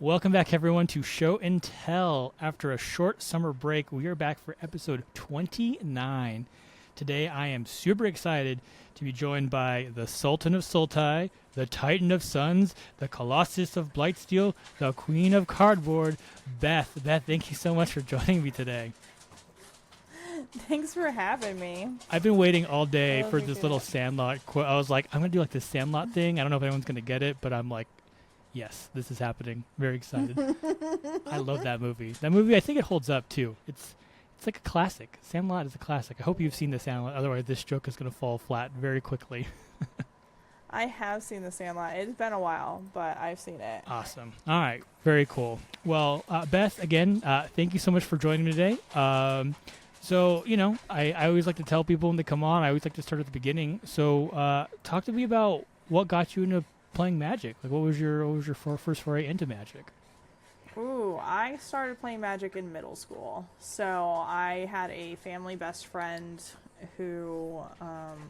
Welcome back, everyone, to Show and Tell. After a short summer break, we are back for episode 29. Today, I am super excited to be joined by the Sultan of Sultai, the Titan of Suns, the Colossus of Blightsteel, the Queen of Cardboard, Beth. Beth, thank you so much for joining me today. Thanks for having me. I've been waiting all day for me this do little that. Sandlot quote. I was like, I'm going to do like this Sandlot thing. I don't know if anyone's going to get it, but I'm like, yes, this is happening. Very excited. I love that movie. That movie, I think it holds up too. It's like a classic. Sandlot is a classic. I hope you've seen the Sandlot. Otherwise, this joke is going to fall flat very quickly. I have seen The Sandlot. It's been a while, but I've seen it. Awesome. All right. Very cool. Well, Beth, again, thank you so much for joining me today. I always like to tell people when they come on, I always like to start at the beginning. So talk to me about what got you into playing Magic. Like, what was your first foray into Magic? Ooh, I started playing Magic in middle school. So I had a family best friend who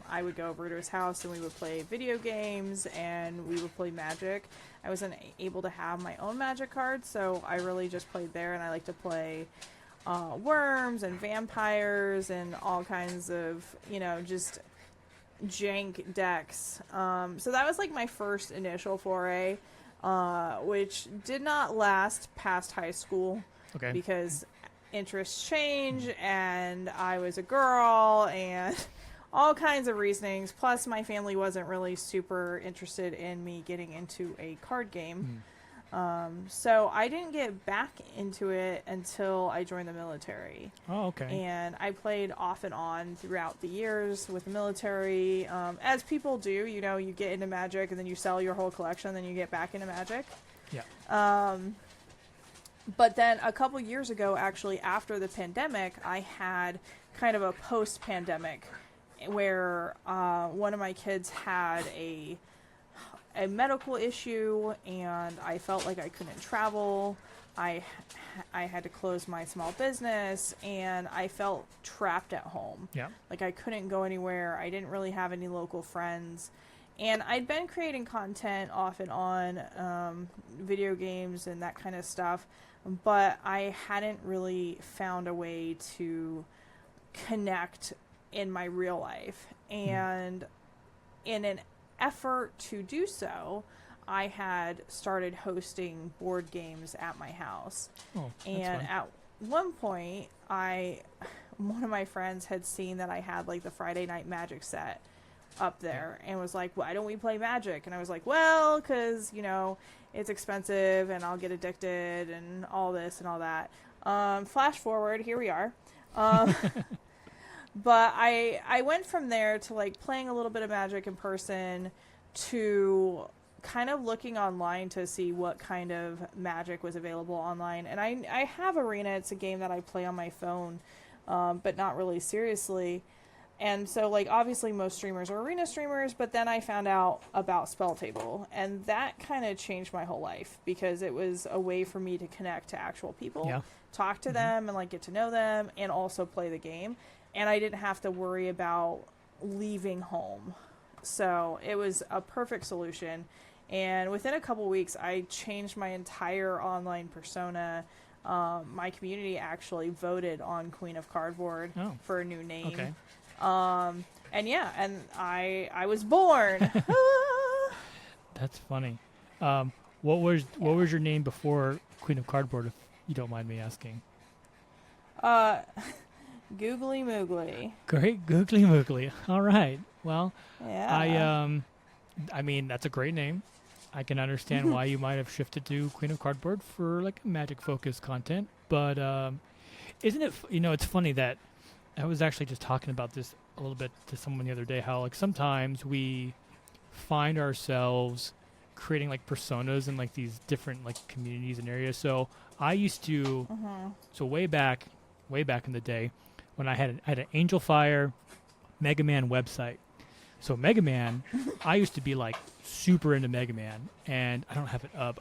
I would go over to his house and we would play video games and we would play Magic. I wasn't able to have my own Magic cards, so I really just played there, and I like to play worms and vampires and all kinds of, just jank decks. So that was like my first initial foray, which did not last past high school. Okay. Because interests change and I was a girl and all kinds of reasonings. Plus my family wasn't really super interested in me getting into a card game. So I didn't get back into it until I joined the military. Oh, okay. And I played off and on throughout the years with the military. As people do, you get into Magic and then you sell your whole collection, then you get back into Magic. Yeah. But then a couple years ago, actually, after the pandemic, I had kind of a post-pandemic where one of my kids had a medical issue and I felt like I couldn't travel. I had to close my small business and I felt trapped at home. Yeah. Like I couldn't go anywhere. I didn't really have any local friends. And I'd been creating content off and on, video games and that kind of stuff, but I hadn't really found a way to connect in my real life. And in an effort to do so, I had started hosting board games at my house. Oh, that's and fun. at one point, one of my friends had seen that I had like the Friday Night Magic set up there and was like, why don't we play Magic? And I was like, well, because, it's expensive and I'll get addicted and all this and all that. Flash forward, here we are. But I went from there to like playing a little bit of Magic in person to kind of looking online to see what kind of Magic was available online. And I have Arena. It's a game that I play on my phone, but not really seriously. And so, like, obviously most streamers are Arena streamers, but then I found out about Spell Table, and that kind of changed my whole life because it was a way for me to connect to actual people, talk to them and, like, get to know them, and also play the game. And I didn't have to worry about leaving home. So it was a perfect solution. And within a couple weeks, I changed my entire online persona. My community actually voted on Queen of Cardboard for a new name. Okay. And I was born. That's funny. What was your name before Queen of Cardboard, if you don't mind me asking? Googly Moogly. Great, Googly Moogly. All right. Well, Yeah. I mean, that's a great name. I can understand why you might have shifted to Queen of Cardboard for like Magic focused content, but isn't it? It's funny that I was actually just talking about this a little bit to someone the other day. How like sometimes we find ourselves creating like personas in like these different like communities and areas. So I used to, so way back in the day, when I had an Angel Fire Mega Man website. So Mega Man, I used to be like super into Mega Man, and I don't have it up.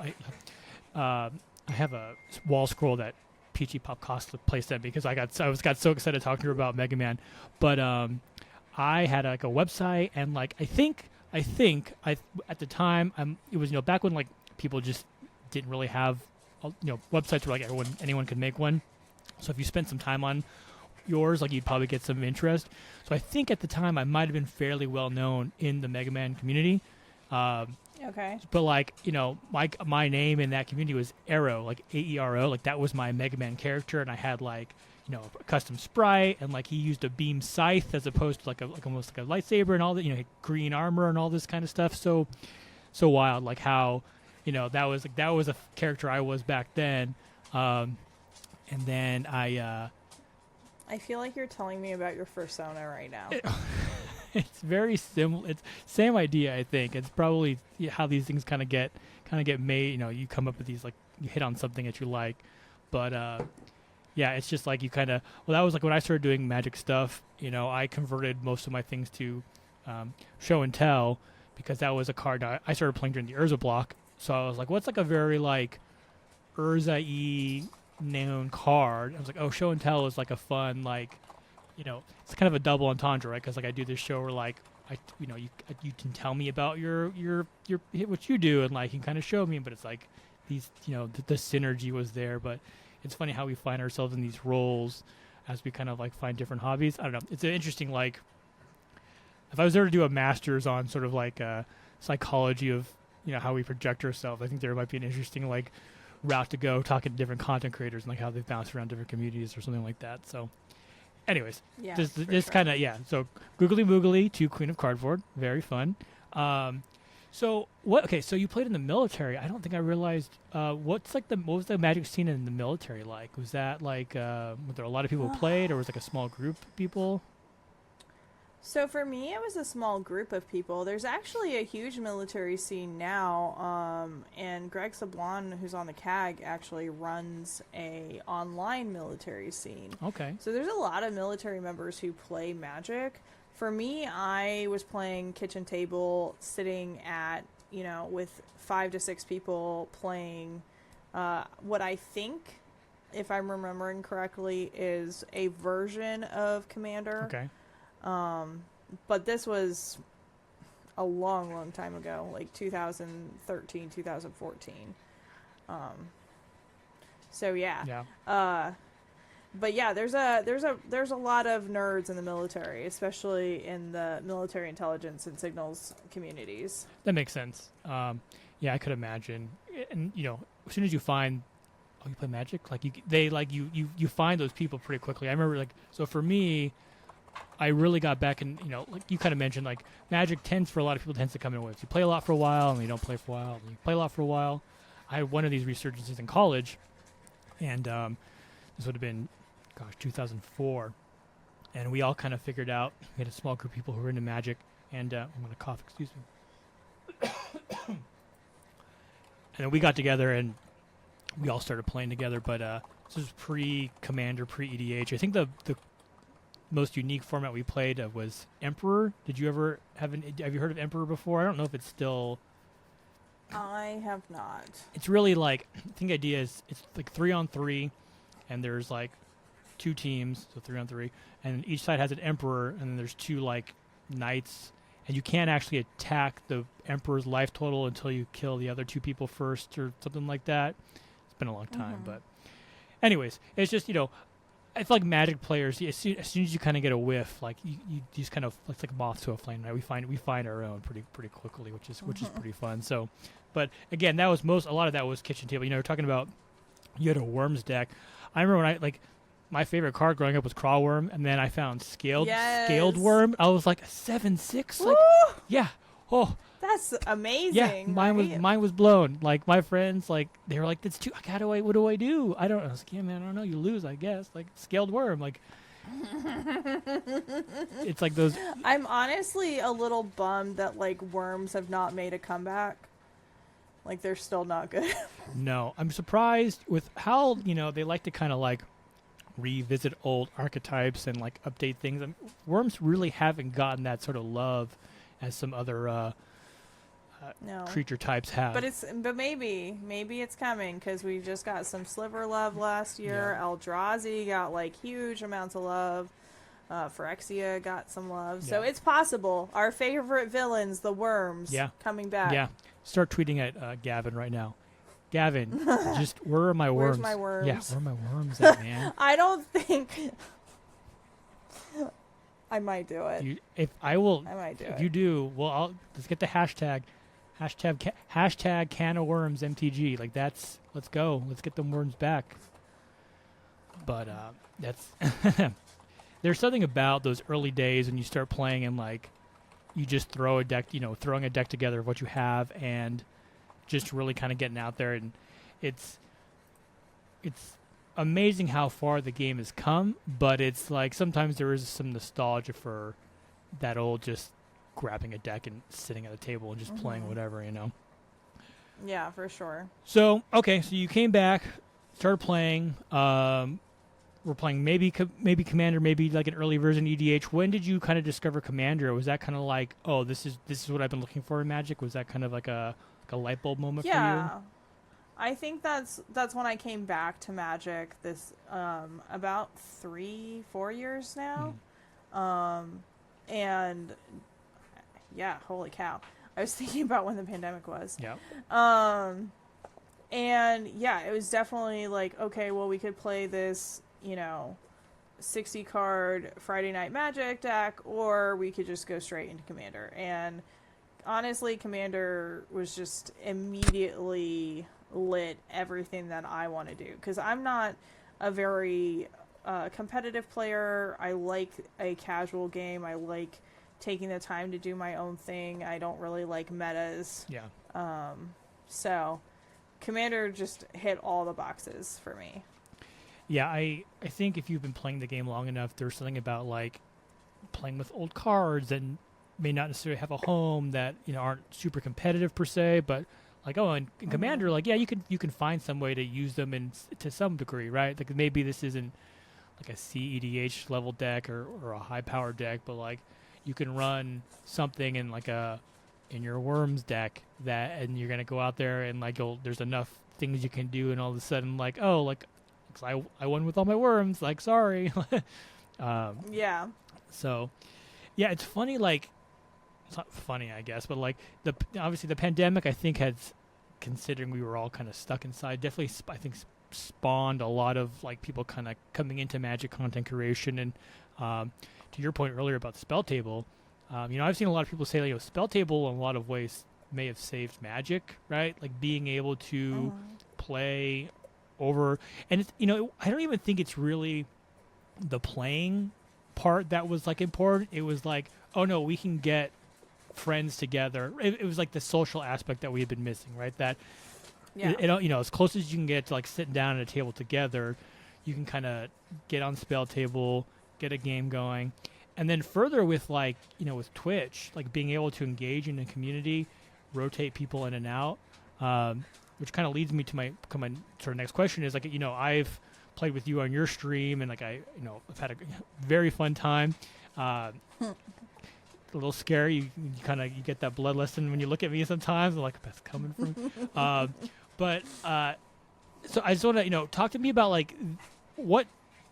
I have a wall scroll that Peachy Pop Costa placed in because I got so excited talking to her about Mega Man. But I had like a website, and like I think at the time it was back when like people just didn't really have websites where like anyone could make one. So if you spent some time on yours, like you'd probably get some interest. So I think at the time I might have been fairly well known in the Mega Man community. Okay. But like my name in that community was Aero, like AERO, like that was my Mega Man character, and I had like a custom sprite, and like he used a beam scythe as opposed to like almost like a lightsaber and all that, green armor and all this kind of stuff. So wild, like how that was a character I was back then. And then I feel like you're telling me about your persona right now. It's very similar. It's same idea, I think. It's probably how these things kind of get made. You come up with these, like, you hit on something that you like, but yeah, it's just like you kind of. Well, that was like when I started doing magic stuff. I converted most of my things to show and tell, because that was a card. I started playing during the Urza block, so I was like, what's like a very like Urza-y known card? I was like, oh, show and tell is like a fun, like, it's kind of a double entendre, right? Because like I do this show where like you can tell me about your what you do, and like you can kind of show me, but it's like these the synergy was there. But it's funny how we find ourselves in these roles as we kind of like find different hobbies. I don't know. It's an interesting, like, if I was there to do a master's on sort of like psychology of how we project ourselves, I think there might be an interesting like route to go, talking to different content creators and like how they bounce around different communities or something like that. So anyways, Yeah, this kind of, yeah. So Googly Moogly to Queen of Cardboard, very fun. So what? Okay, so you played in the military. I don't think I realized. What was the magic scene in the military like? Was that like were there a lot of people who played, or was it like a small group of people? So for me, it was a small group of people. There's actually a huge military scene now, and Greg Sablon, who's on the CAG, actually runs a online military scene. Okay. So there's a lot of military members who play Magic. For me, I was playing kitchen table, sitting at, with 5 to 6 people playing what I think, if I'm remembering correctly, is a version of Commander. Okay. But this was a long, long time ago, like 2013, 2014. So yeah. Yeah. But yeah, there's a lot of nerds in the military, especially in the military intelligence and signals communities. That makes sense. Yeah, I could imagine. And as soon as you find, oh, you play Magic, like you find those people pretty quickly. I remember, like, so for me, I really got back in, like you kind of mentioned, like Magic for a lot of people tends to come in waves. You play a lot for a while, and you don't play for a while, and you play a lot for a while. I had one of these resurgences in college, and this would have been, 2004, and we all kind of figured out, we had a small group of people who were into Magic, and I'm going to cough, excuse me. And we got together, and we all started playing together, but this was pre-Commander, pre-EDH. I think the most unique format we played was Emperor. Did you ever have you heard of Emperor before? I don't know if it's still. I have not. It's really like, I think the idea is it's like 3-on-3, and there's like 2 teams, so 3-on-3, and each side has an Emperor, and then there's 2 like knights, and you can't actually attack the Emperor's life total until you kill the other 2 people first or something like that. It's been a long time, but anyways, it's just I feel like Magic players, as soon as you kind of get a whiff, like you just kind of, it's like a moth to a flame. Right? We find our own pretty quickly, which is pretty fun. So, but again, that was a lot of that was kitchen table. You're talking about you had a Worms deck. I remember when my favorite card growing up was Crawl Worm, and then I found Scaled Worm. I was like a 7/6, like yeah, oh. That's amazing. Yeah, mine was blown. Like my friends, like they were like, "That's too. What do I do? I don't know." I was like, "Yeah, man, I don't know. You lose, I guess." Like Scaled Worm, like it's like those. I'm honestly a little bummed that like Worms have not made a comeback. Like they're still not good. No, I'm surprised with how they like to kind of like revisit old archetypes and like update things. Worms really haven't gotten that sort of love as some other. No. Creature types have, but maybe it's coming because we just got some Sliver love last year. Yeah. Eldrazi got like huge amounts of love. Phyrexia got some love, so Yeah. it's possible. Our favorite villains, the Worms, coming back. Yeah, start tweeting at Gavin right now. Gavin, just where are my Where's worms? my worms? Yeah, where are my worms at, man? I don't think I might do it. If I will, I might do if it. you do, well, let's get the hashtag can of worms MTG. Like let's go. Let's get them worms back. But that's there's something about those early days when you start playing and like you just throw a deck, throwing a deck together of what you have and just really kind of getting out there, and it's amazing how far the game has come, but it's like sometimes there is some nostalgia for that old just grabbing a deck and sitting at a table and just playing whatever. Yeah, for sure. So okay, so you came back, started playing. We're playing maybe Commander, maybe like an early version EDH. When did you kind of discover Commander? Was that kind of like, oh, this is what I've been looking for in Magic? Was that kind of like a light bulb moment for you? Yeah. I think that's when I came back to Magic this about 3-4 years now. And yeah, holy cow. I was thinking about when the pandemic was. Yeah. And yeah, it was definitely like, okay, well, we could play this, 60 card Friday Night Magic deck, or we could just go straight into Commander. And honestly, Commander was just immediately lit everything that I want to do, because I'm not a very competitive player. I like a casual game. I like taking the time to do my own thing. I don't really like metas. Yeah. So Commander just hit all the boxes for me. Yeah, I think if you've been playing the game long enough, there's something about like playing with old cards that may not necessarily have a home, that aren't super competitive per se, but like, oh, in Commander, like, yeah, you can find some way to use them to some degree, right? Like maybe this isn't like a CEDH level deck or a high power deck, but like you can run something in like in your worms deck and you're gonna go out there and like there's enough things you can do, and all of a sudden like, oh, like I won with all my worms, like, sorry. Yeah. So yeah, it's funny, like it's not funny, I guess, but like obviously the pandemic, I think, has, considering we were all kind of stuck inside, definitely I think spawned a lot of like people kind of coming into Magic content creation. And to your point earlier about Spell Table, I've seen a lot of people say, Spell Table in a lot of ways may have saved Magic, right? Like being able to play over, and it's I don't even think it's really the playing part that was like important. It was like, oh no, we can get friends together. It was like the social aspect that we had been missing, right? That as close as you can get to like sitting down at a table together, you can kind of get on Spell Table, get a game going, and then further with like with Twitch, like being able to engage in a community, rotate people in and out, which kind of leads me to my sort of next question is like, I've played with you on your stream, and like I've had a very fun time. A little scary. You get that bloodlust when you look at me sometimes. I'm like, Beth's coming from. But so I just want to talk to me about like what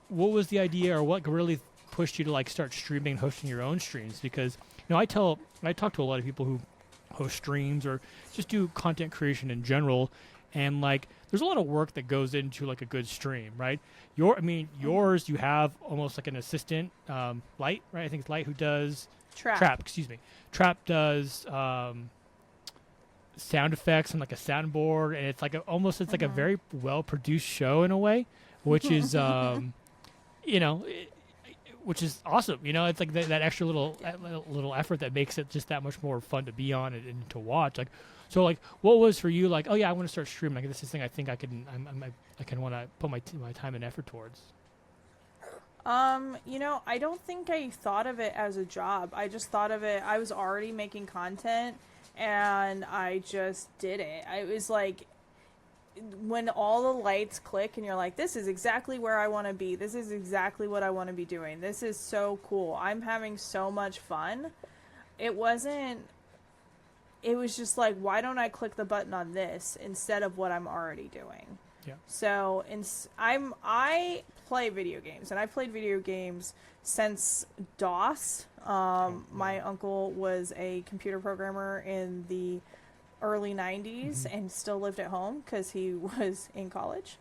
was the idea, or what really pushed you to like start streaming and hosting your own streams? Because I talk to a lot of people who host streams or just do content creation in general, and like there's a lot of work that goes into like a good stream, right? Yours, you have almost like an assistant, Light, right? I think it's Light who does Trap, excuse me. Trap does sound effects and like a soundboard, and it's like a very well produced show in a way, which is which is awesome. It's like that extra little effort that makes it just that much more fun to be on and to watch. Like, so like, what was for you like, oh yeah, I want to start streaming. Like, this is the thing I think I can want to put my time and effort towards. I don't think I thought of it as a job. I just thought of it, I was already making content and I just did it. I was like, when all the lights click and you're like, this is exactly where I want to be. This is exactly what I want to be doing. This is so cool. I'm having so much fun. It was just like, why don't I click the button on this instead of what I'm already doing? Yeah. So I play video games, and I've played video games since DOS. My uncle was a computer programmer in the early 90s and still lived at home because he was in college.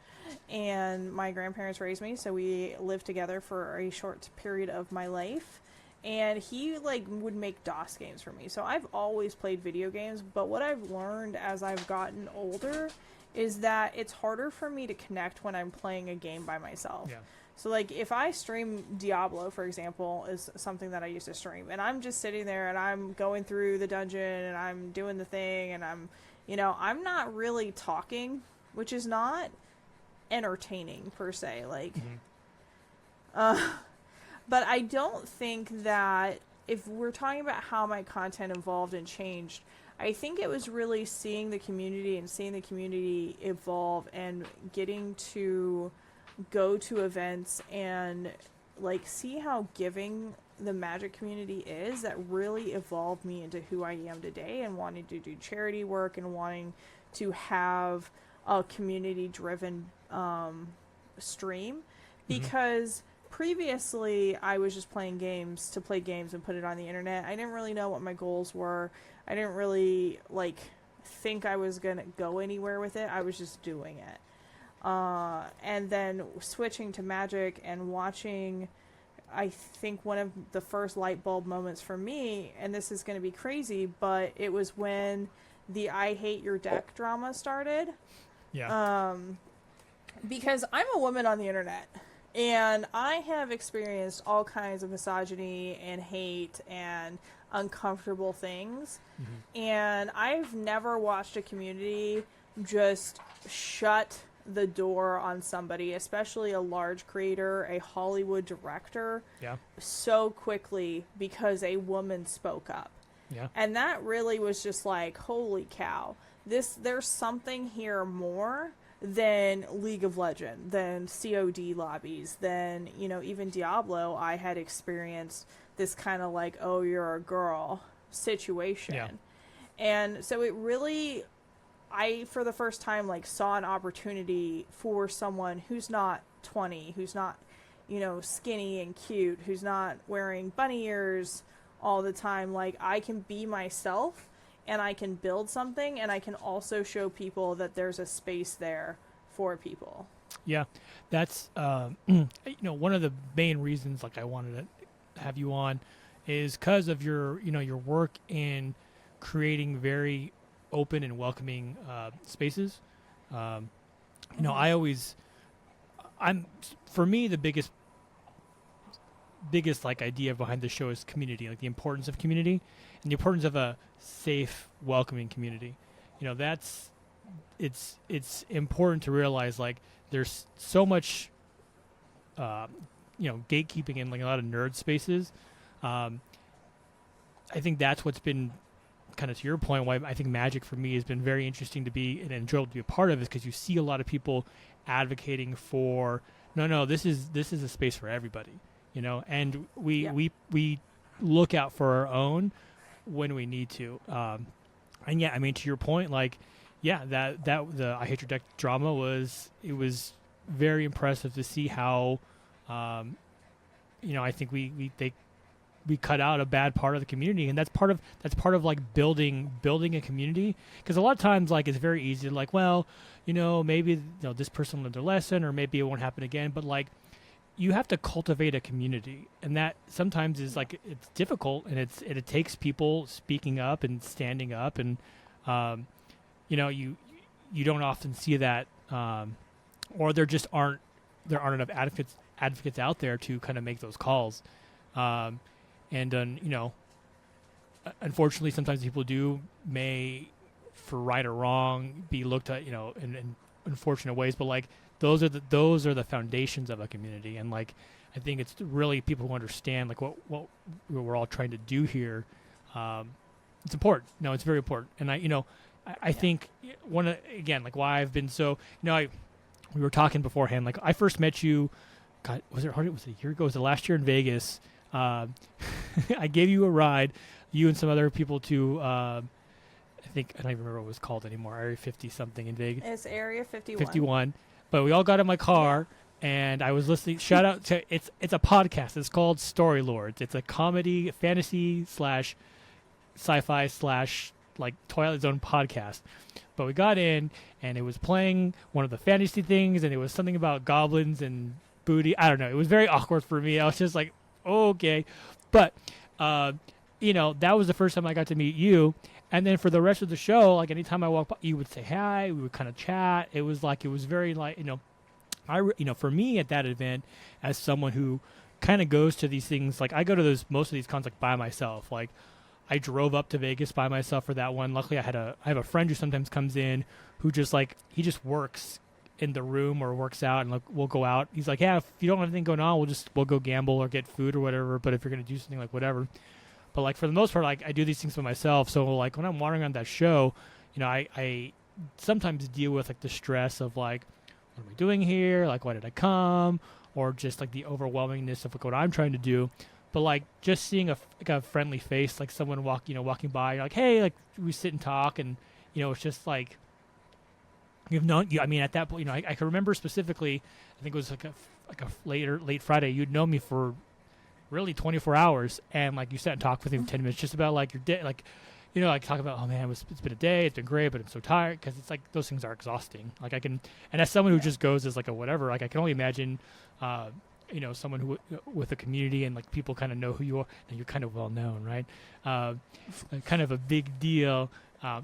And my grandparents raised me, so we lived together for a short period of my life. And he like would make DOS games for me. So I've always played video games, but what I've learned as I've gotten older is that it's harder for me to connect when I'm playing a game by myself. Yeah. So like if I stream Diablo, for example, is something that I used to stream, and I'm just sitting there and I'm going through the dungeon and I'm doing the thing and I'm, I'm not really talking, which is not entertaining per se. Like, but I don't think that if we're talking about how my content evolved and changed, I think it was really seeing the community and seeing the community evolve and getting to go to events and like see how giving the Magic community is that really evolved me into who I am today and wanting to do charity work and wanting to have a community driven stream because previously I was just playing games to play games and put it on the internet. I didn't really know what my goals were. I didn't really like think I was gonna go anywhere with it. I was just doing it. And then switching to Magic and watching, I think one of the first light bulb moments for me, and this is going to be crazy, but it was when the I Hate Your Deck drama started. Yeah. Because I'm a woman on the internet, and I have experienced all kinds of misogyny and hate and uncomfortable things. And I've never watched a community just shut the door on somebody, especially a large creator, a Hollywood director, so quickly because a woman spoke up. Yeah. And that really was just like, holy cow. There's something here more than League of Legends, than COD lobbies, than, even Diablo. I had experienced this kind of like, oh, you're a girl situation. Yeah. And so it really, I, for the first time, like, saw an opportunity for someone who's not 20, who's not, skinny and cute, who's not wearing bunny ears all the time. Like, I can be myself, and I can build something, and I can also show people that there's a space there for people. Yeah, that's, one of the main reasons, like, I wanted to have you on is because of your, your work in creating very open and welcoming spaces. For me, the biggest like idea behind the show is community, like the importance of community and the importance of a safe, welcoming community. It's important to realize like there's so much gatekeeping in like a lot of nerd spaces. I think that's what's been kind of to your point, why I think Magic for me has been very interesting to be and enjoyable to be a part of, is because you see a lot of people advocating for no, this is a space for everybody, and we look out for our own when we need to. And yeah, I mean, to your point, like, yeah, that the I Hate Your Deck drama was very impressive to see how, I think we cut out a bad part of the community, and that's part of like building a community. Because a lot of times, like, it's very easy to like, well, maybe this person learned their lesson, or maybe it won't happen again. But like, you have to cultivate a community, and that sometimes is like, it's difficult, and it takes people speaking up and standing up, and you don't often see that, or there aren't enough advocates out there to kind of make those calls. And unfortunately, sometimes people may, for right or wrong, be looked at, in unfortunate ways. But like, those are the foundations of a community. And like, I think it's really people who understand like what we're all trying to do here. It's important. No, it's very important. And I think like why I've been so, we were talking beforehand. Like, I first met you, God, was it a year ago? Was it last year in Vegas? I gave you a ride, you and some other people to, I don't even remember what it was called anymore, Area 50 something in Vegas. It's Area 51. 51. But we all got in my car, and I was listening. Shout out to it's a podcast. It's called Story Lords. It's a comedy, fantasy / sci-fi / like Twilight Zone podcast. But we got in, and it was playing one of the fantasy things, and it was something about goblins and booty. I don't know. It was very awkward for me. I was just like, okay. But, that was the first time I got to meet you. And then for the rest of the show, like anytime I walked by, you would say hi. We would kind of chat. It was very like, for me at that event, as someone who kind of goes to these things, like I go to most of these cons like by myself. Like I drove up to Vegas by myself for that one. Luckily, I have a friend who sometimes comes in, who just like he just works in the room or works out, and like we'll go out. He's like, yeah, if you don't have anything going on, we'll go gamble or get food or whatever. But if you're gonna do something, like whatever. But like for the most part, like I do these things by myself. So like when I'm wandering around that show, I sometimes deal with like the stress of like, what am I doing here? Like why did I come? Or just like the overwhelmingness of like what I'm trying to do. But like just seeing a friendly face, like someone walking by, you're like, hey, like we sit and talk, and it's just like you've known you. I mean, at that point, I can remember specifically. I think it was like a late Friday. You'd known me for really 24 hours, and like you sat and talked with me for 10 minutes just about like your day, like like talk about, oh man, it's been a day, it's been great, but I'm so tired, because it's like those things are exhausting. Like and as someone who just goes as like a whatever, like I can only imagine someone who with a community and like people kind of know who you are, and you're kind of well known, right? Kind of a big deal.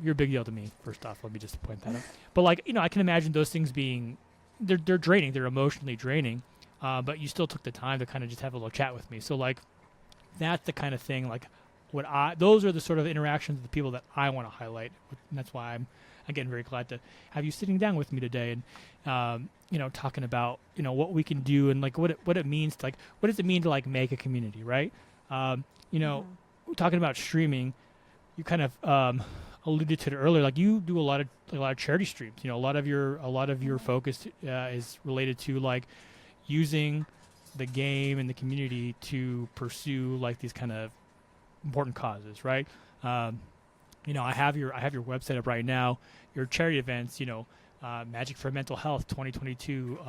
You're a big deal to me, first off, let me just point that out. But like I can imagine those things being they're draining, they're emotionally draining. But you still took the time to kind of just have a little chat with me. So like, that's the kind of thing. Like, those are the sort of interactions with the people that I want to highlight. And that's why I'm again very glad to have you sitting down with me today and talking about what we can do and like what it means to, like, what does it mean to like make a community, right? Talking about streaming, you kind of alluded to it earlier. Like you do a lot of charity streams. A lot of your focus is related to like using the game and the community to pursue like these kind of important causes, right? I have your website up right now. Your charity events, Magic for Mental Health 2022,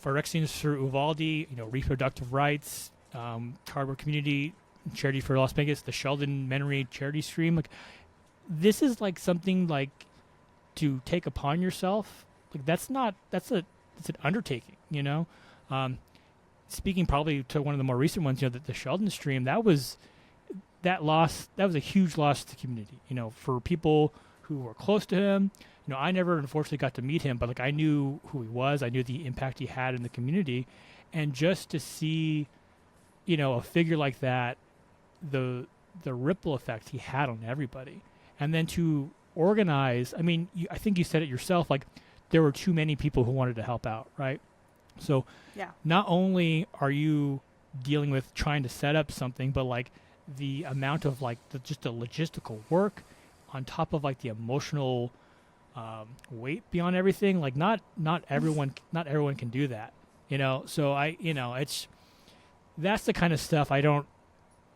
Phyrexians for Uvalde, reproductive rights, Cardboard Community Charity for Las Vegas, the Sheldon Memory Charity Stream. Like this is like something like to take upon yourself. Like it's an undertaking, speaking probably to one of the more recent ones, the Sheldon stream, that was a huge loss to the community, for people who were close to him. I never unfortunately got to meet him, but like I knew who he was. I knew the impact he had in the community. And just to see, a figure like that, the ripple effect he had on everybody. And then to organize, I mean, I think you said it yourself, like there were too many people who wanted to help out, right? So yeah, not only are you dealing with trying to set up something, but like the amount of like just the logistical work on top of like the emotional weight beyond everything, like not everyone can do that, so that's the kind of stuff I don't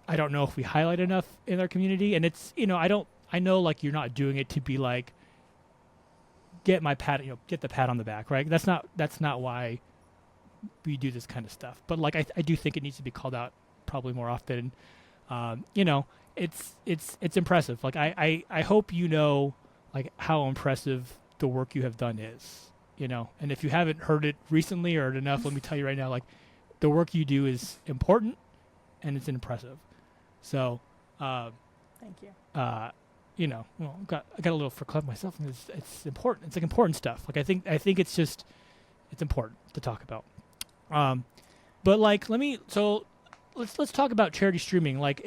know if we highlight enough in our community. And it's I know like you're not doing it to be like get the pat on the back, right? That's not why we do this kind of stuff. But like I do think it needs to be called out probably more often. It's impressive. Like I hope like how impressive the work you have done is. And if you haven't heard it recently or enough, let me tell you right now, like the work you do is important and it's impressive. So thank you. I got a little verklempt myself, and it's important. It's like important stuff. Like I think it's important to talk about. But like let's talk about charity streaming. Like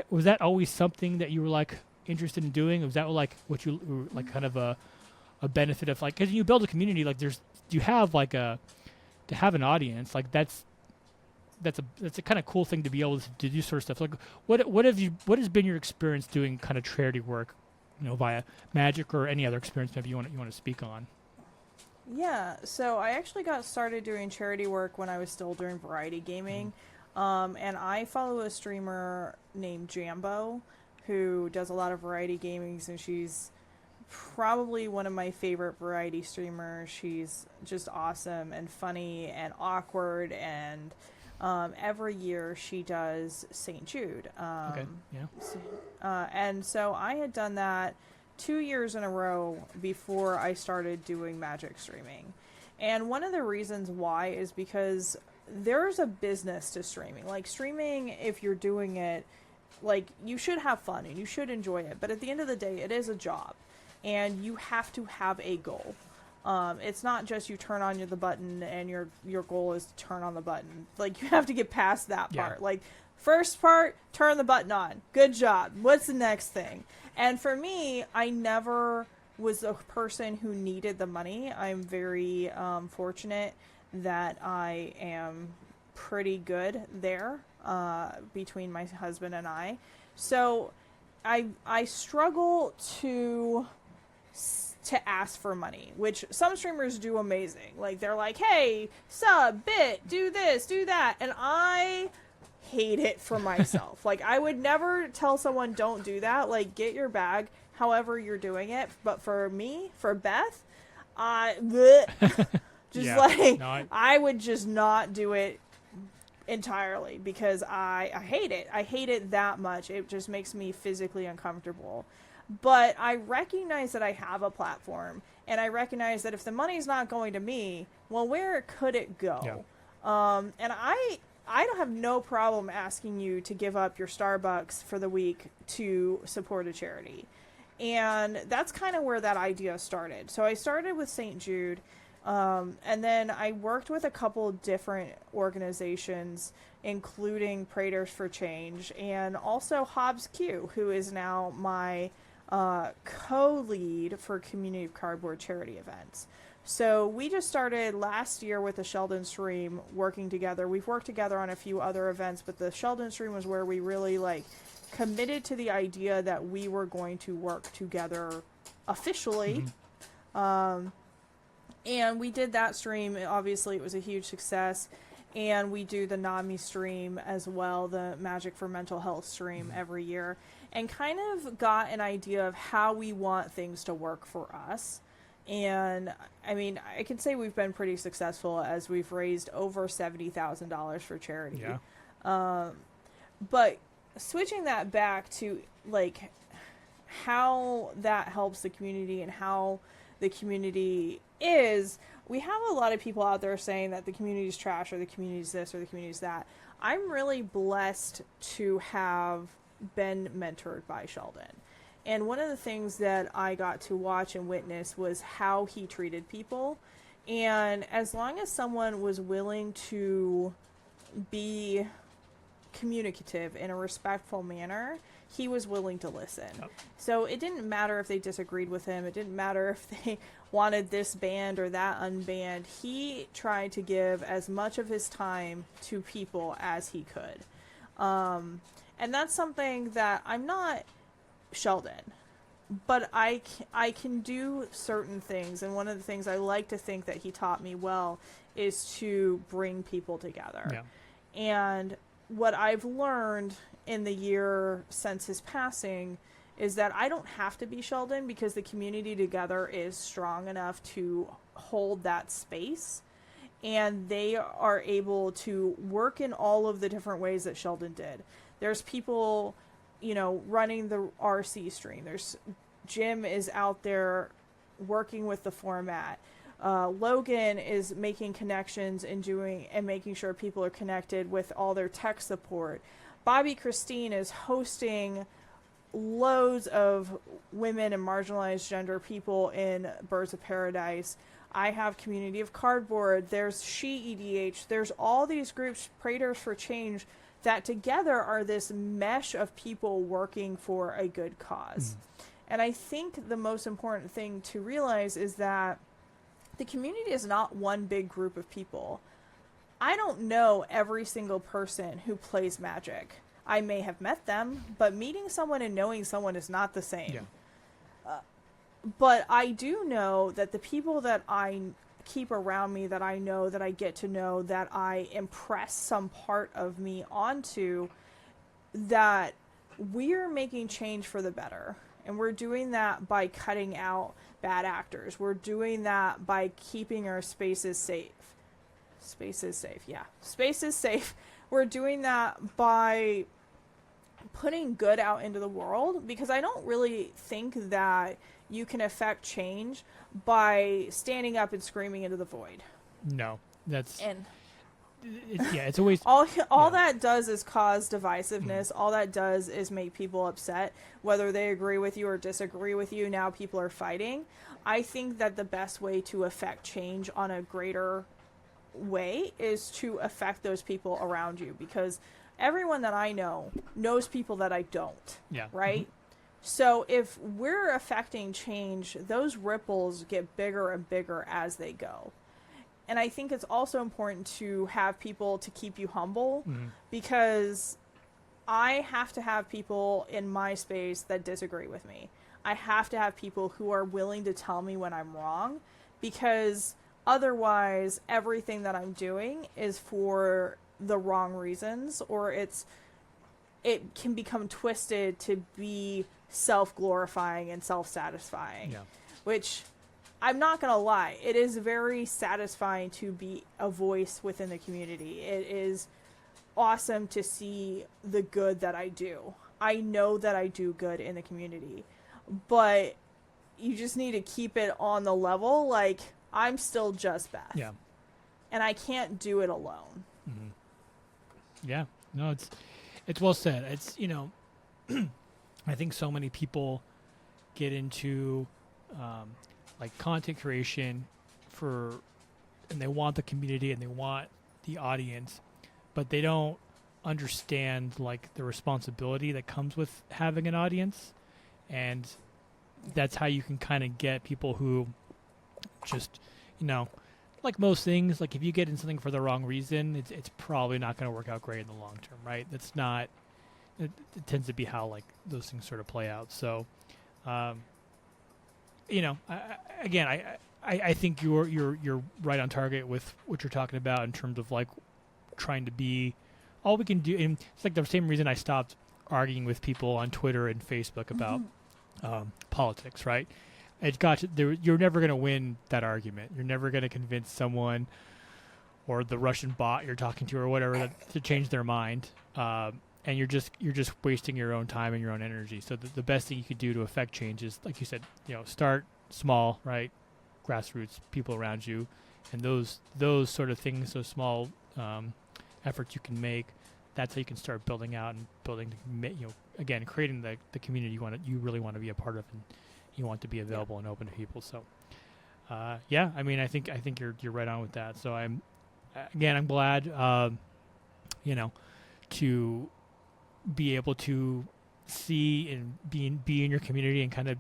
was that always something that you were like interested in doing? Was that like what you like kind of a benefit of, like, because you build a community, like you have like to have an audience, like that's a kind of cool thing to be able to do sort of stuff. Like what has been your experience doing kind of charity work, via Magic or any other experience maybe you want to speak on? Yeah, so I actually got started doing charity work when I was still doing variety gaming. And I follow a streamer named Jambo who does a lot of variety gamings, and she's probably one of my favorite variety streamers. She's just awesome and funny and awkward, and every year she does St. Jude. Okay. Yeah. And so I had done that 2 years in a row before I started doing magic streaming. And one of the reasons why is because there's a business to streaming. Like, streaming, if you're doing it, like, you should have fun and you should enjoy it. But at the end of the day, it is a job. And you have to have a goal. It's not just you turn on the button and your goal is to turn on the button. Like, you have to get past that part. Like, first part, turn the button on. Good job. What's the next thing? And for me, I never was a person who needed the money. I'm very fortunate that I am pretty good there between my husband and I. So I struggle to ask for money, which some streamers do amazing. Like, they're like, hey, sub, bit, do this, do that. And I hate it for myself. Like, I would never tell someone don't do that. Like, get your bag however you're doing it. But for me, for Beth, I would just not do it entirely because I hate it. I hate it that much. It just makes me physically uncomfortable. But I recognize that I have a platform, and I recognize that if the money's not going to me, well, where could it go? Yeah. And I don't have no problem asking you to give up your Starbucks for the week to support a charity. And that's kind of where that idea started. So I started with St. Jude, and then I worked with a couple different organizations, including Praters for Change, and also Hobbs Q, who is now my co-lead for Community of Cardboard charity events. So we just started last year with the Sheldon Stream working together. We've worked together on a few other events, but the Sheldon Stream was where we really committed to the idea that we were going to work together officially. Mm-hmm. And we did that stream. Obviously, it was a huge success. And we do the NAMI stream as well, the Magic for Mental Health stream every year. And kind of got an idea of how we want things to work for us. And, I mean, I can say we've been pretty successful as we've raised over $70,000 for charity. Yeah. But switching that back to, how that helps the community and how the community is, we have a lot of people out there saying that the community's trash or the community's this or the community's that. I'm really blessed to have been mentored by Sheldon. And one of the things that I got to watch and witness was how he treated people. And as long as someone was willing to be communicative in a respectful manner, he was willing to listen. Oh. So it didn't matter if they disagreed with him. It didn't matter if they wanted this banned or that unbanned. He tried to give as much of his time to people as he could. And that's something that I'm not Sheldon, but I can do certain things. And one of the things I like to think that he taught me well is to bring people together. Yeah. And what I've learned in the year since his passing is that I don't have to be Sheldon because the community together is strong enough to hold that space. And they are able to work in all of the different ways that Sheldon did. There's people, running the RC stream. Jim is out there working with the format. Logan is making connections and making sure people are connected with all their tech support. Bobby Christine is hosting loads of women and marginalized gender people in Birds of Paradise. I have Community of Cardboard. There's She EDH. There's all these groups, Praters for Change, that together are this mesh of people working for a good cause. And I think the most important thing to realize is that the community is not one big group of people. I don't know every single person who plays Magic. I may have met them, but meeting someone and knowing someone is not the same. Yeah. But I do know that the people that I keep around me, that I know, that I get to know, that I impress some part of me onto, that we're making change for the better. And we're doing that by cutting out bad actors. We're doing that by keeping our spaces safe. Spaces safe, yeah. Spaces safe we're doing that by putting good out into the world, because I don't really think that you can affect change by standing up and screaming into the void. No, that's And it's always all yeah. that does is cause divisiveness. All that does is make people upset, whether they agree with you or disagree with you. Now people are fighting. I think that the best way to affect change on a greater way is to affect those people around you, because everyone that I know knows people that I don't. Yeah. Right? So if we're affecting change, those ripples get bigger and bigger as they go. And I think it's also important to have people to keep you humble, because I have to have people in my space that disagree with me. I have to have people who are willing to tell me when I'm wrong, because otherwise everything that I'm doing is for the wrong reasons, or it can become twisted to be self-glorifying and self-satisfying, which I'm not going to lie, it is very satisfying to be a voice within the community. It is awesome to see the good that I do. I know that I do good in the community, but you just need to keep it on the level. Like, I'm still just Beth. Yeah. And I can't do it alone. Yeah. No, it's well said. It's, I think so many people get into like content creation and they want the community and they want the audience, but they don't understand like the responsibility that comes with having an audience. And that's how you can kind of get people who just, like most things, like if you get in something for the wrong reason, it's probably not going to work out great in the long term, right? That's not, it tends to be how like those things sort of play out. So, I think you're right on target with what you're talking about in terms of like trying to be all we can do. And it's like the same reason I stopped arguing with people on Twitter and Facebook about politics, right? It got to, you're never going to win that argument. You're never going to convince someone or the Russian bot you're talking to or whatever to change their mind. And you're just wasting your own time and your own energy. So the best thing you could do to affect change is, like you said, start small, right? Grassroots, people around you, and those sort of things, those small efforts you can make. That's how you can start building out and again, creating the community you really want to be a part of, and you want to be available and open to people. So, I think you're right on with that. So I'm glad, to be able to see and be in your community and kind of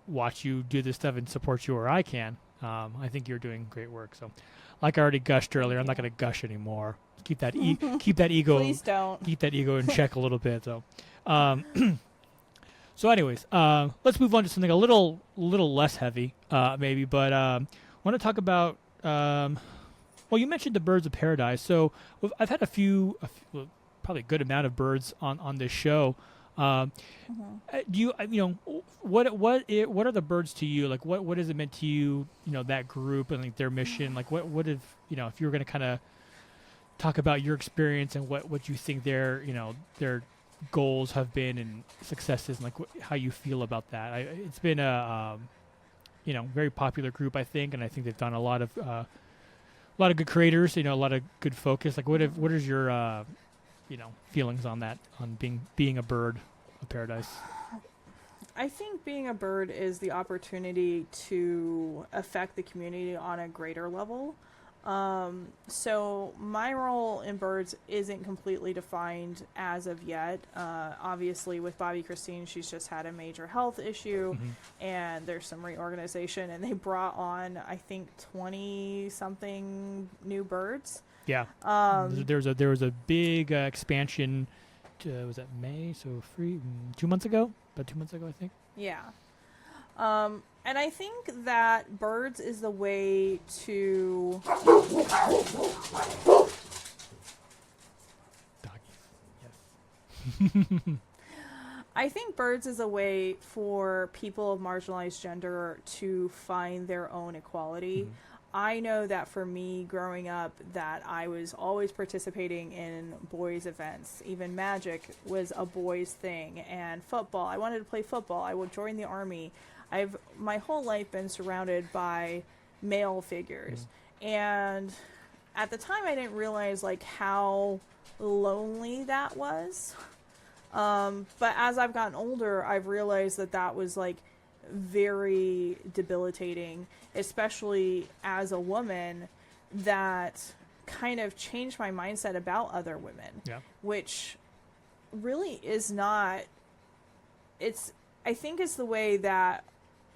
watch you do this stuff and support you where I can. I think you're doing great work. So, like I already gushed earlier, I'm not going to gush anymore. Keep that ego. Please don't. Keep that ego in check a little bit. So, so anyways, let's move on to something a little less heavy, maybe. But I want to talk about. Well, you mentioned the birds of paradise. So I've had a few probably a good amount of birds on this show. Do you what are the birds to you? Like what has it meant to you? That group and like their mission. Like what if if you were going to kind of talk about your experience and what you think their goals have been and successes, and like how you feel about that. It's been a very popular group, I think, and I think they've done a lot of good creators. A lot of good focus. Like what is your feelings on that, on being a bird of paradise? I think being a bird is the opportunity to affect the community on a greater level. So my role in birds isn't completely defined as of yet. Obviously with Bobby Christine, she's just had a major health issue and there's some reorganization, and they brought on, I think, 20 something new birds. Yeah. There was a big expansion. Was that May? So 2 months ago? About 2 months ago, I think. Yeah. And I think that birds is the way to... Doggies. Yes. I think birds is a way for people of marginalized gender to find their own equality. I know that for me growing up that I was always participating in boys events. Even Magic was a boys thing, and football. I wanted to play football. I would join the army. I've my whole life been surrounded by male figures. And at the time I didn't realize like how lonely that was. But as I've gotten older, I've realized that that was like very debilitating, especially as a woman, that kind of changed my mindset about other women, which really is not, I think it's the way that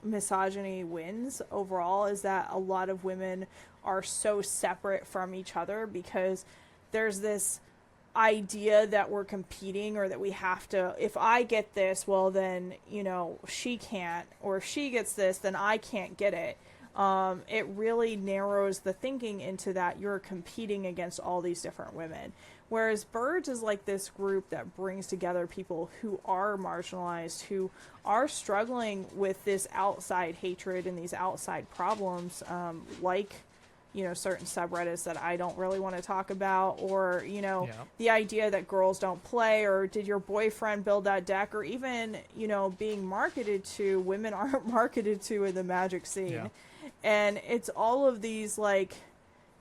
misogyny wins overall, is that a lot of women are so separate from each other because there's this idea that we're competing, or that we have to, if I get this, well then, she can't, or if she gets this, then I can't get it. It really narrows the thinking into that you're competing against all these different women. Whereas Birds is like this group that brings together people who are marginalized, who are struggling with this outside hatred and these outside problems, like certain subreddits that I don't really want to talk about, or, the idea that girls don't play, or did your boyfriend build that deck, or even, being marketed to, women aren't marketed to in the Magic scene. Yeah. And it's all of these, like,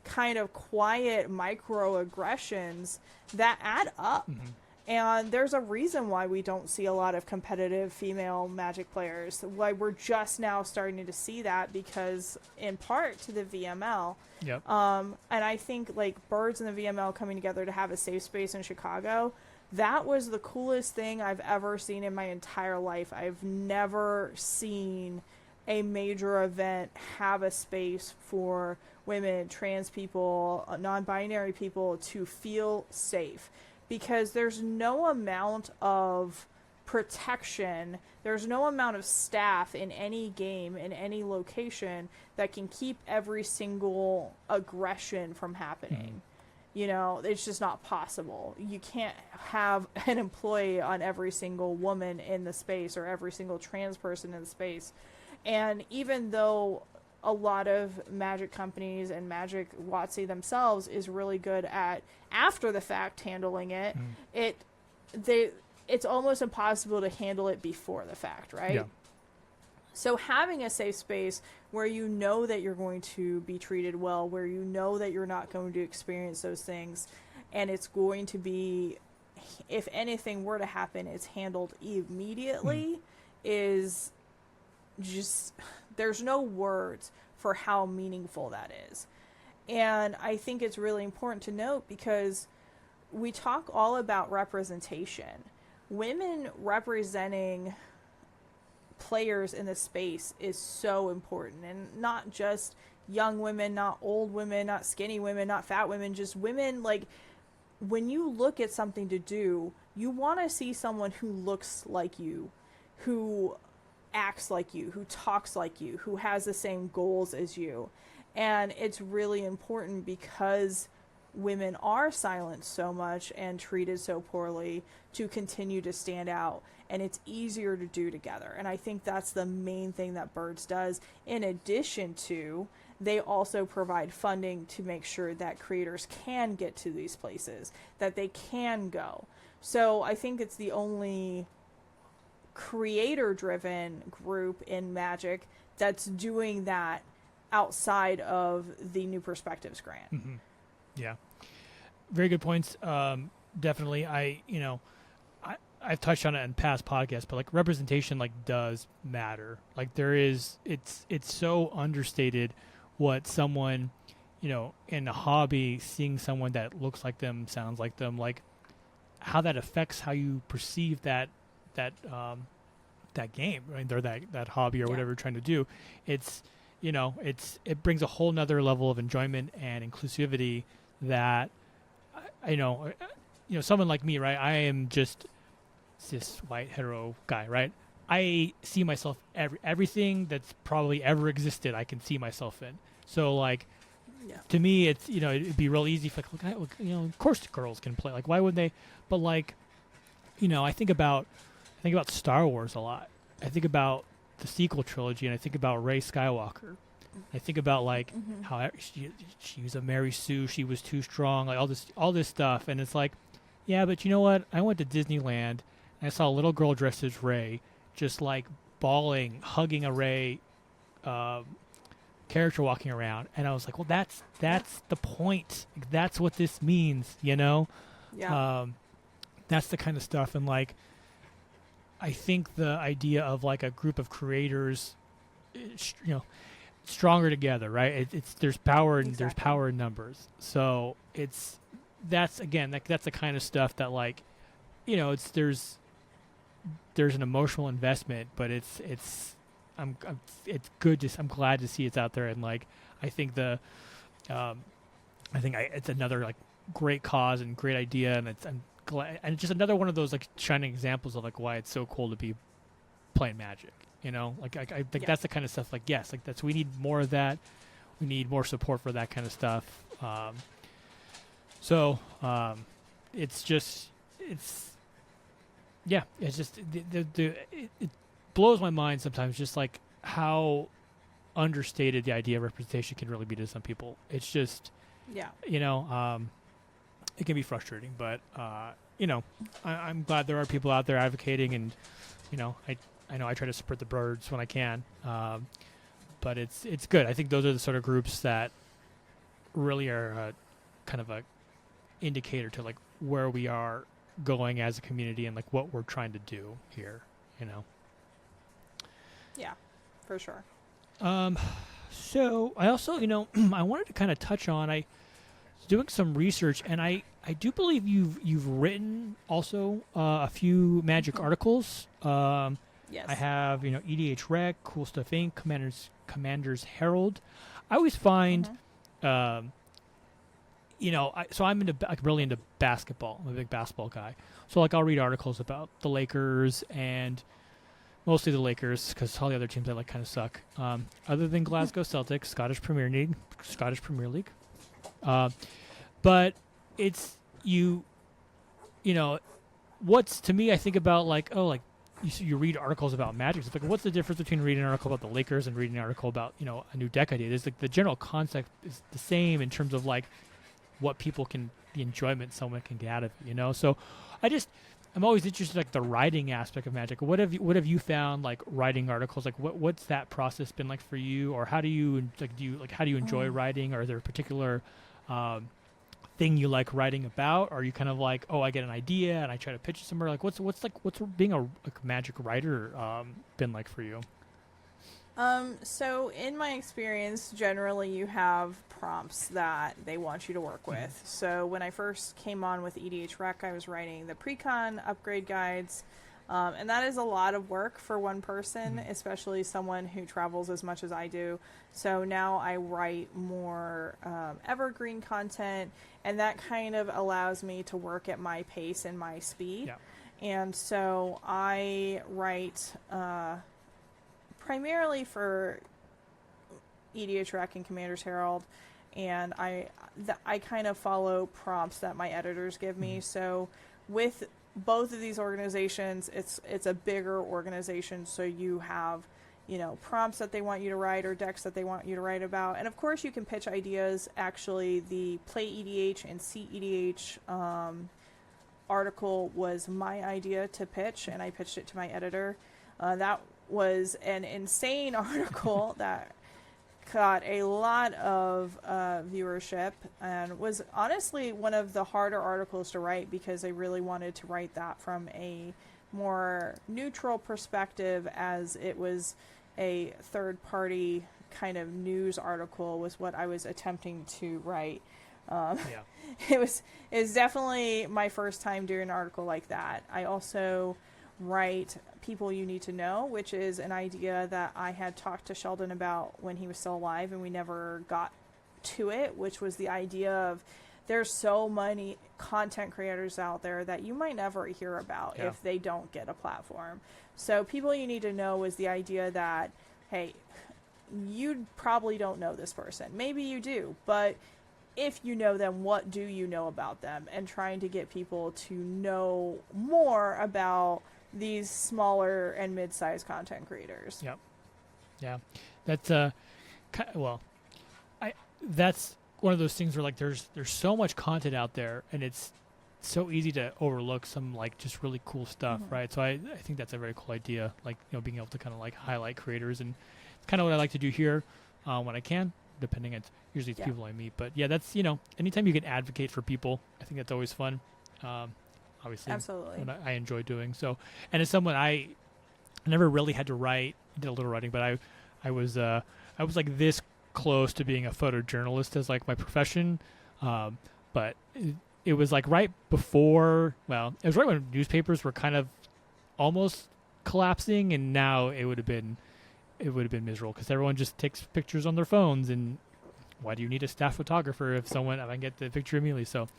kind of quiet microaggressions that add up. Mm-hmm. And there's a reason why we don't see a lot of competitive female Magic players. Why we're just now starting to see that, because in part to the VML. Yep. And I think like Birds and the VML coming together to have a safe space in Chicago, that was the coolest thing I've ever seen in my entire life. I've never seen a major event have a space for women, trans people, non-binary people to feel safe. Because there's no amount of protection, there's no amount of staff in any game, in any location, that can keep every single aggression from happening. It's just not possible. You can't have an employee on every single woman in the space, or every single trans person in the space. And even though a lot of Magic companies and Magic WotC themselves is really good at after the fact handling it, it's almost impossible to handle it before the fact, right? Yeah. So having a safe space where you know that you're going to be treated well, where you know that you're not going to experience those things, and it's going to be, if anything were to happen, it's handled immediately, is just, there's no words for how meaningful that is. And I think it's really important to note, because we talk all about representation. Women representing players in the space is so important, and not just young women, not old women, not skinny women, not fat women, just women. Like, when you look at something to do, you want to see someone who looks like you, who acts like you, who talks like you, who has the same goals as you. And it's really important, because women are silenced so much and treated so poorly, to continue to stand out. And it's easier to do together. And I think that's the main thing that Birds does. In addition to, they also provide funding to make sure that creators can get to these places, that they can go. So I think it's the only creator-driven group in Magic that's doing that outside of the New Perspectives grant. Mm-hmm. Yeah, very good points. Definitely, I've touched on it in past podcasts, but like representation does matter. Like it's so understated what someone, in a hobby, seeing someone that looks like them, sounds like them, like how that affects how you perceive that game, right? Or that hobby or whatever you're trying to do. It brings a whole nother level of enjoyment and inclusivity that, someone like me, right? I am just cis white hetero guy, right? I see myself everything that's probably ever existed. I can see myself in. So to me, it's it'd be real easy for of course girls can play. Like, why would they? But I think about Star Wars a lot. I think about the sequel trilogy, and I think about Rey Skywalker. I think about like Mm-hmm. how she was a Mary Sue, she was too strong, like all this stuff, and it's like, yeah, but you know what? I went to Disneyland and I saw a little girl dressed as Ray, just like bawling, hugging a Ray um, character walking around, and I was like, well, that's the point. Like, that's what this means, you know. Yeah. Um, that's the kind of stuff, and like, I think the idea of like a group of creators, you know, stronger together, right? It's there's power and there's Exactly. power in numbers. So that's again that's the kind of stuff that like, you know, it's there's an emotional investment, but I'm it's good to I'm glad to see it's out there, and like I think um, it's another like great cause and great idea, and I'm glad, and it's just another one of those like shining examples of like why it's so cool to be playing Magic. You know, like I think Yeah. that's the kind of stuff. Like yes, like we need more of that. We need more support for that kind of stuff. So it's just it's yeah, it's just it blows my mind sometimes, just like how understated the idea of representation can really be to some people. It's just Yeah. you know it can be frustrating, but you know I'm glad there are people out there advocating, and you know I know I try to support the birds when I can, but it's good. I think those are the sort of groups that really are kind of a indicator to like where we are going as a community and like what we're trying to do here. You know. Yeah. For sure. So I also, you know, I wanted to kind of touch on I was doing some research, and I do believe you've written also a few Magic Mhm. articles. Yes. I have, you know, EDH Rec, Cool Stuff Inc., Commander's Herald. I always find, Mhm. um, you know, so I'm into like really into basketball. I'm a big basketball guy. So like I'll read articles about the Lakers and mostly the Lakers because all the other teams I like kind of suck. Other than Glasgow Celtics, Scottish Premier League. But it's you know, what's to me I think about like like you read articles about Magic. It's like what's the difference between reading an article about the Lakers and reading an article about you know a new deck idea? There's like the general concept is the same in terms of like what people can the enjoyment someone can get out of it. You know, so I'm always interested in like the writing aspect of Magic. What have you found like writing articles? Like what's that process been like for you, or how do you how do you enjoy Mm. writing? Or is there a particular thing you like writing about? Or are you kind of like, oh, I get an idea and I try to pitch it somewhere? Like what's being a like, Magic writer been like for you? So in my experience, generally you have prompts that they want you to work Mhm. with. So when I first came on with EDH Rec, I was writing the pre-con upgrade guides. And that is a lot of work for one person, Mhm. especially someone who travels as much as I do. So now I write more evergreen content, and that kind of allows me to work at my pace and my speed. Yeah. And so I write primarily for EDH Rec and Commander's Herald, and I kind of follow prompts that my editors give me. Mhm. So with both of these organizations, it's a bigger organization, so you have prompts that they want you to write or decks that they want you to write about, and of course you can pitch ideas. Actually, the Play EDH and See EDH article was my idea to pitch, and I pitched it to my editor. That was an insane article that got a lot of viewership and was honestly one of the harder articles to write because I really wanted to write that from a more neutral perspective, as it was a third party kind of news article was what I was attempting to write. Yeah. it was definitely my first time doing an article like that. I also write People You Need to Know, which is an idea that I had talked to Sheldon about when he was still alive and we never got to it, which was the idea of there's so many content creators out there that you might never hear about Yeah. if they don't get a platform. So People You Need to Know is the idea that, hey, you probably don't know this person. Maybe you do, but if you know them, what do you know about them? And trying to get people to know more about these smaller and mid-sized content creators. Yep. Yeah. That's well, I that's one of those things where like there's so much content out there, and it's so easy to overlook some like just really cool stuff, Mhm. right? So I think that's a very cool idea, like being able to kind of like highlight creators, and it's kind of what I like to do here when I can, depending on usually it's Yeah. people I meet. But yeah, that's anytime you can advocate for people, I think that's always fun. Um, Obviously, Absolutely. what I enjoy doing. So, and as someone I never really had to write, did a little writing, but I was I was like this close to being a photojournalist as like my profession, but it was like right before. Well, it was right when newspapers were kind of almost collapsing, and now it would have been miserable because everyone just takes pictures on their phones, and why do you need a staff photographer if I can get the picture immediately? So,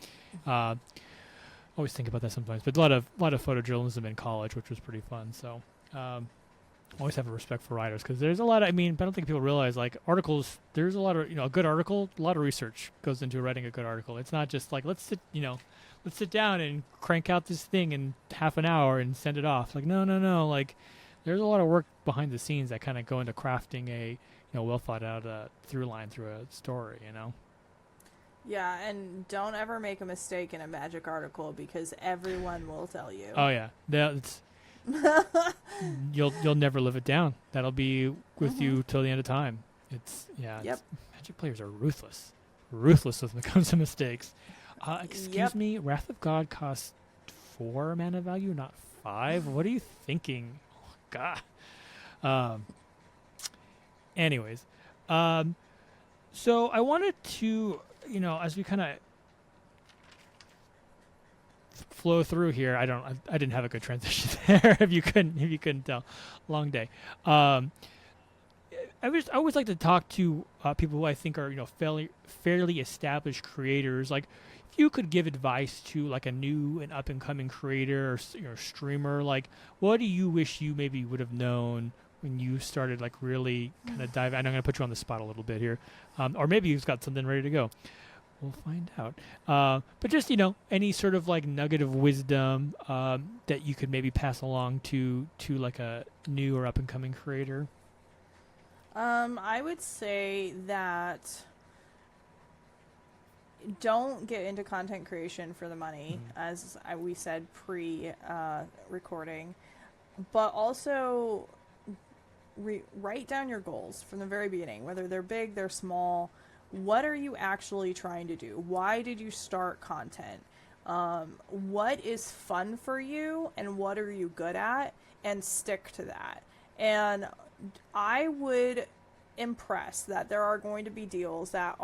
always think about that sometimes. But a lot of photojournalism in college, which was pretty fun. So. Always have a respect for writers because there's a lot of, but I don't think people realize like articles, there's a lot of, a good article, a lot of research goes into writing a good article. It's not just like, let's sit down and crank out this thing in half an hour and send it off. Like, no, no, no. Like there's a lot of work behind the scenes that kind of go into crafting a, well thought out through line through a story. Yeah, and don't ever make a mistake in a magic article because everyone will tell you. Oh yeah. That's, you'll never live it down. That'll be with you till the end of time. Yep. Magic players are ruthless when it comes to mistakes. Excuse Yep. me, Wrath of God costs 4 mana value, not 5. What are you thinking? Oh, God. Anyways, so I wanted to, as we kind of flow through here. I didn't have a good transition there. If you couldn't tell, long day. I always like to talk to people who I think are fairly established creators. Like, if you could give advice to like a new and up and coming creator or streamer, like what do you wish you maybe would have known when you started like really kind of dive? And I'm going to put you on the spot a little bit here, or maybe you've got something ready to go. We'll find out. But just, any sort of like nugget of wisdom that you could maybe pass along to like a new or up and coming creator. I would say that don't get into content creation for the money, as we said pre-recording, but also write down your goals from the very beginning, whether they're big, they're small. What are you actually trying to do? Why did you start content? What is fun for you and what are you good at? And stick to that. And I would impress that there are going to be deals that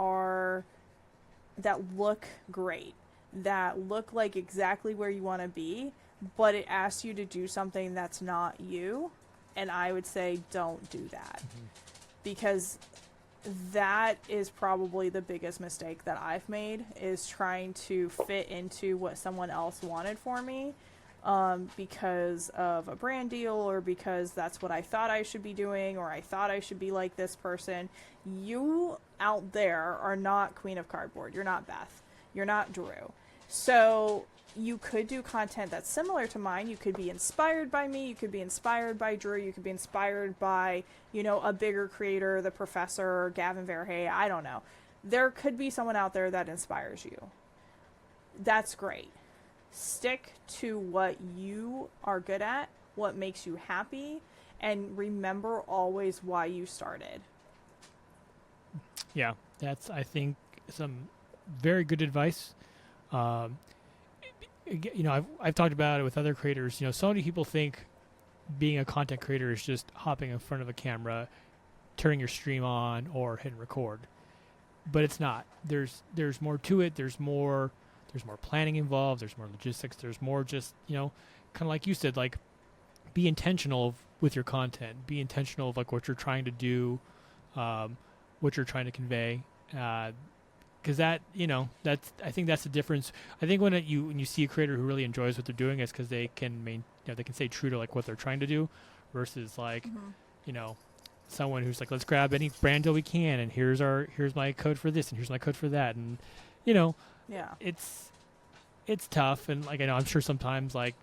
look great, that look like exactly where you want to be, but it asks you to do something that's not you. And I would say don't do that, because that is probably the biggest mistake that I've made, is trying to fit into what someone else wanted for me, because of a brand deal, or because that's what I thought I should be doing, or I thought I should be like this person. You out there are not Queen of Cardboard. You're not Beth. You're not Drew. So you could do content that's similar to mine. You could be inspired by me. You could be inspired by Drew. You could be inspired by, a bigger creator, the Professor, or Gavin Verhey. I don't know. There could be someone out there that inspires you. That's great. Stick to what you are good at, what makes you happy, and remember always why you started. Yeah, that's, I think, some very good advice. I've talked about it with other creators. So many people think being a content creator is just hopping in front of a camera, turning your stream on, or hitting record. But it's not. There's more to it. There's more planning involved. There's more logistics. There's more just, kind of like you said, like be intentional with your content. Be intentional of like what you're trying to do, what you're trying to convey. Because that, I think that's the difference. I think when you see a creator who really enjoys what they're doing, it's because they can they can stay true to like what they're trying to do, versus like, someone who's like, let's grab any brand deal we can, and here's my code for this, and here's my code for that, and Yeah. it's tough, and like I know I'm sure sometimes like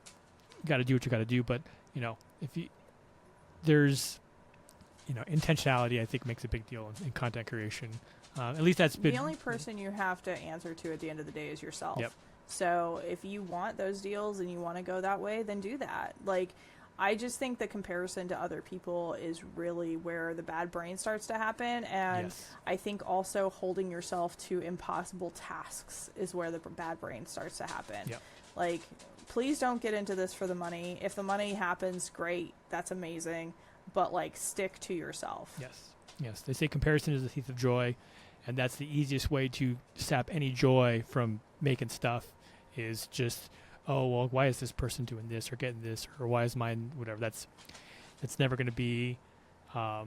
you got to do what you got to do, but if you there's intentionality, I think, makes a big deal in content creation. At least that's been The only person you have to answer to at the end of the day is yourself. Yep. So if you want those deals and you want to go that way, then do that. Like, I just think the comparison to other people is really where the bad brain starts to happen. And Yes. I think also holding yourself to impossible tasks is where the bad brain starts to happen. Yep. Like, please don't get into this for the money. If the money happens, great. That's amazing. But, like, stick to yourself. Yes. They say comparison is the thief of joy, and that's the easiest way to sap any joy from making stuff is just, oh, well, why is this person doing this or getting this, or why is mine whatever. That's never going to be, you're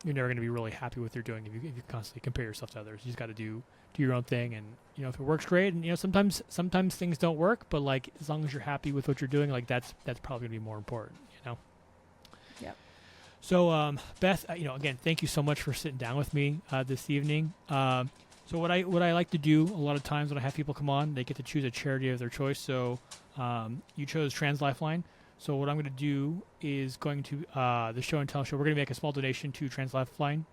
never going to be really happy with what you're doing if you constantly compare yourself to others. You just got to do your own thing, and if it works, great. And sometimes things don't work, but like as long as you're happy with what you're doing, like that's probably going to be more important. Yep. So, Beth, again, thank you so much for sitting down with me this evening. So what I like to do a lot of times when I have people come on, they get to choose a charity of their choice. So you chose Trans Lifeline. So what I'm going to do is going to the show and tell show. We're going to make a small donation to Trans Lifeline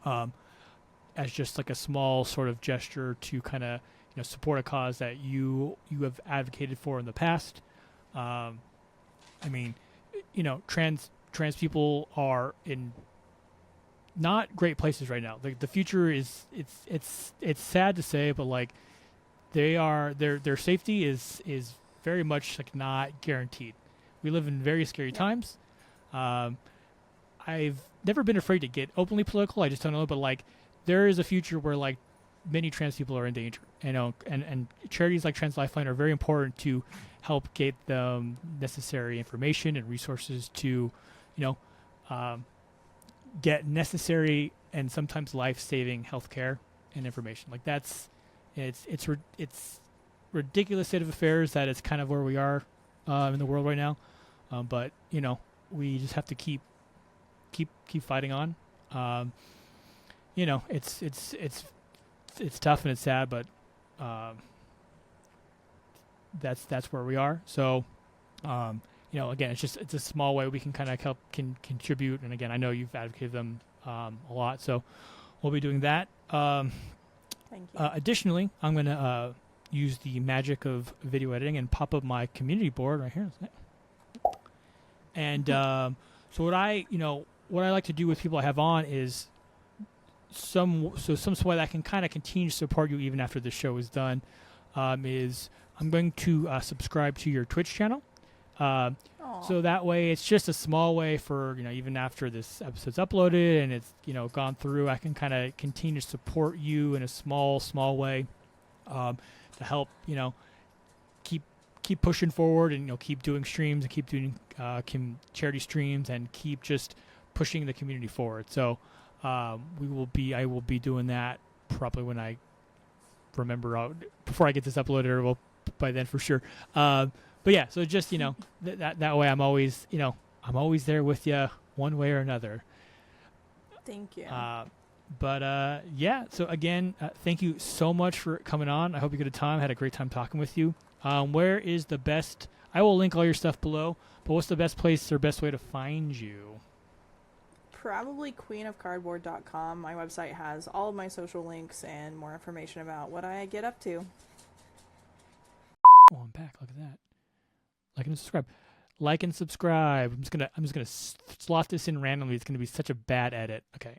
as just like a small sort of gesture to kind of support a cause that you have advocated for in the past. I mean, trans people are in not great places right now. Like the future is, it's sad to say, but like their safety is very much like not guaranteed. We live in very scary times. I've never been afraid to get openly political. I just don't know, but like there is a future where like many trans people are in danger. And charities like Trans Lifeline are very important to help get them necessary information and resources to, get necessary and sometimes life-saving healthcare and information. Like it's ridiculous state of affairs that it's kind of where we are in the world right now. But we just have to keep fighting on. It's tough and it's sad, but that's where we are. So. Again, it's a small way we can kind of help contribute. And again, I know you've advocated them a lot, so we'll be doing that. Thank you. Additionally, I'm going to use the magic of video editing and pop up my community board right here. And so what I like to do with people I have on is some way that I can kind of continue to support you even after the show is done. Is I'm going to subscribe to your Twitch channel. So that way it's just a small way for, even after this episode's uploaded and it's, gone through, I can kind of continue to support you in a small way, to help, keep pushing forward and, keep doing streams and keep doing, charity streams and keep just pushing the community forward. So, I will be doing that probably when I remember before I get this uploaded, or by then for sure. But yeah, so just that way I'm always there with you one way or another. Thank you. Yeah. So again, thank you so much for coming on. I hope you had a time. I had a great time talking with you. Where is the best? I will link all your stuff below. But what's the best place or best way to find you? Probably queenofcardboard.com. My website has all of my social links and more information about what I get up to. Oh, I'm back. Look at that. Like and subscribe. Like and subscribe. I'm just gonna slot this in randomly. It's gonna be such a bad edit. Okay.